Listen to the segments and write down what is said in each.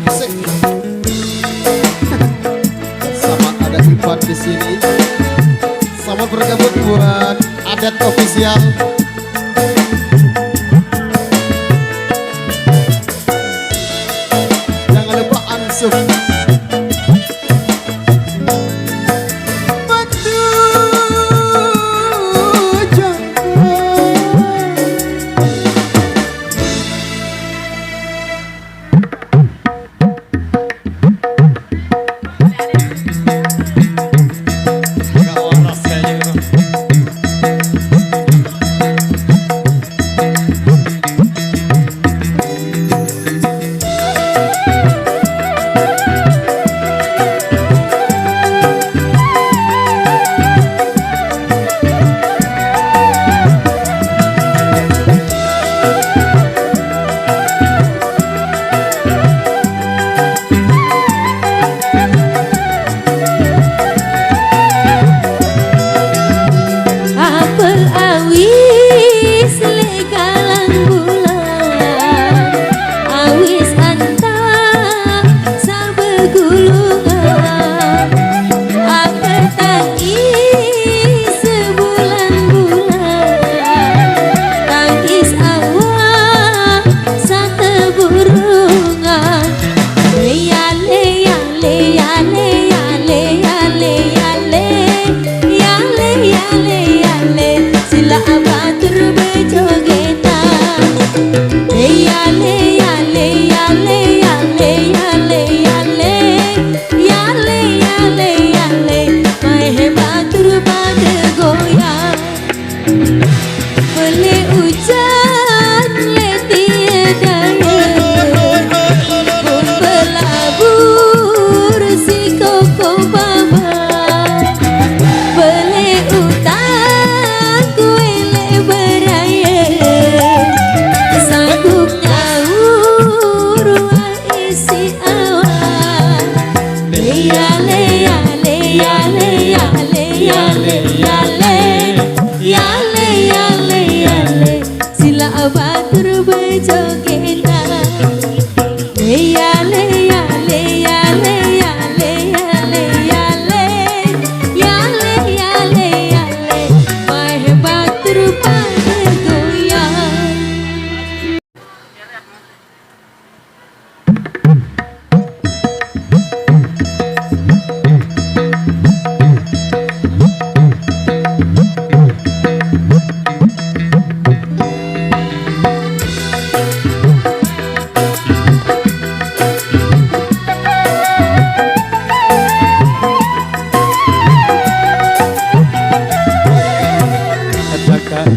Asik. Sama ada Ivan di sini. Selamat bergabung buat Adat Official. Jangan lupa Ansuf.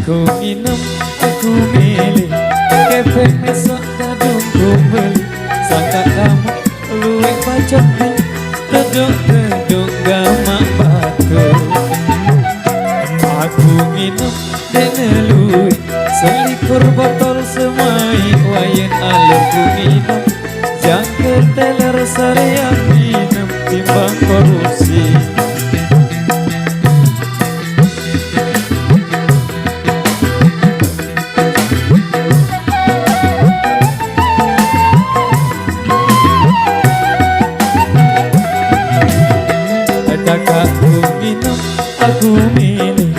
Aku minum, aku milih kepeng esok kadung ku beli. Sangka kamu luwih pacot nih, deduk-deduk gamak batu. Aku minum dene luwih selikur botol semai wayen alur ku minum. Jangke teler sareang minum timbang korupsi. Aku milih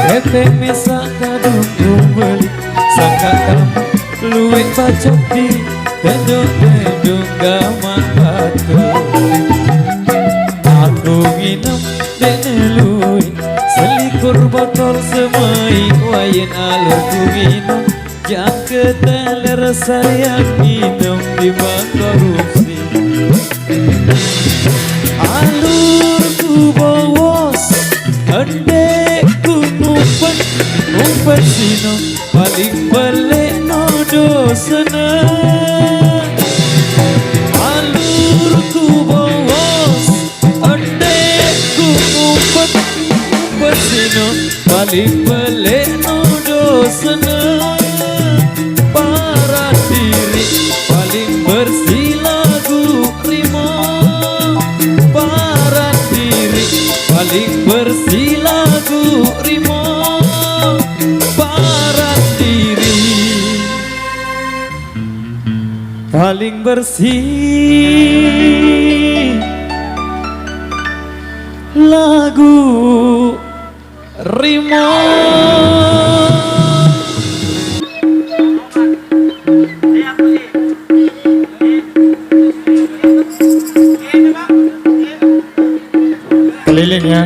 kepeng mesak kadung ku beli. Sangka kamu luwih pacot di deduk-deduk gamak batu. Aku nginep dene luwih selikur botol semai wayen alur ku minum. Jangke teler sayang minum di bang korupsi. Alur ku bawos adekku ngumpet sino paling balik no dosana. Alurku bawos adekku ngumpet sino paling balik no dosana. Para diri paling bersih lagu rimo. Para diri paling bersih lagu rimo. Para diri paling bersih. Lagu Rimo. Keliling ya.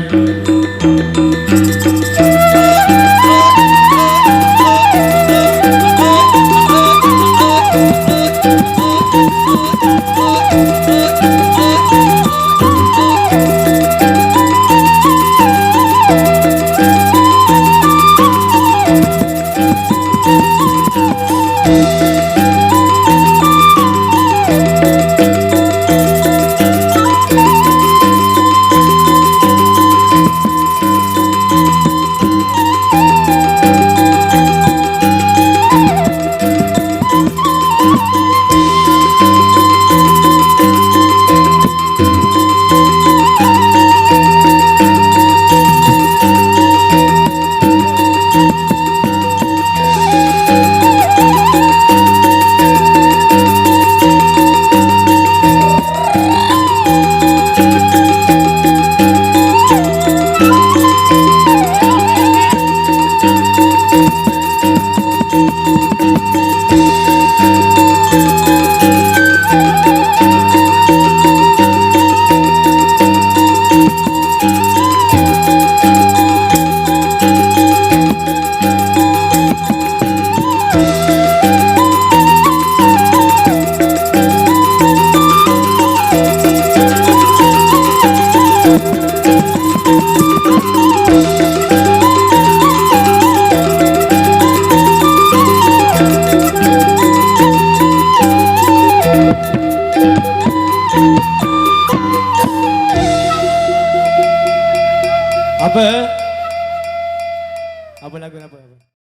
Apa? Apa lagu apa?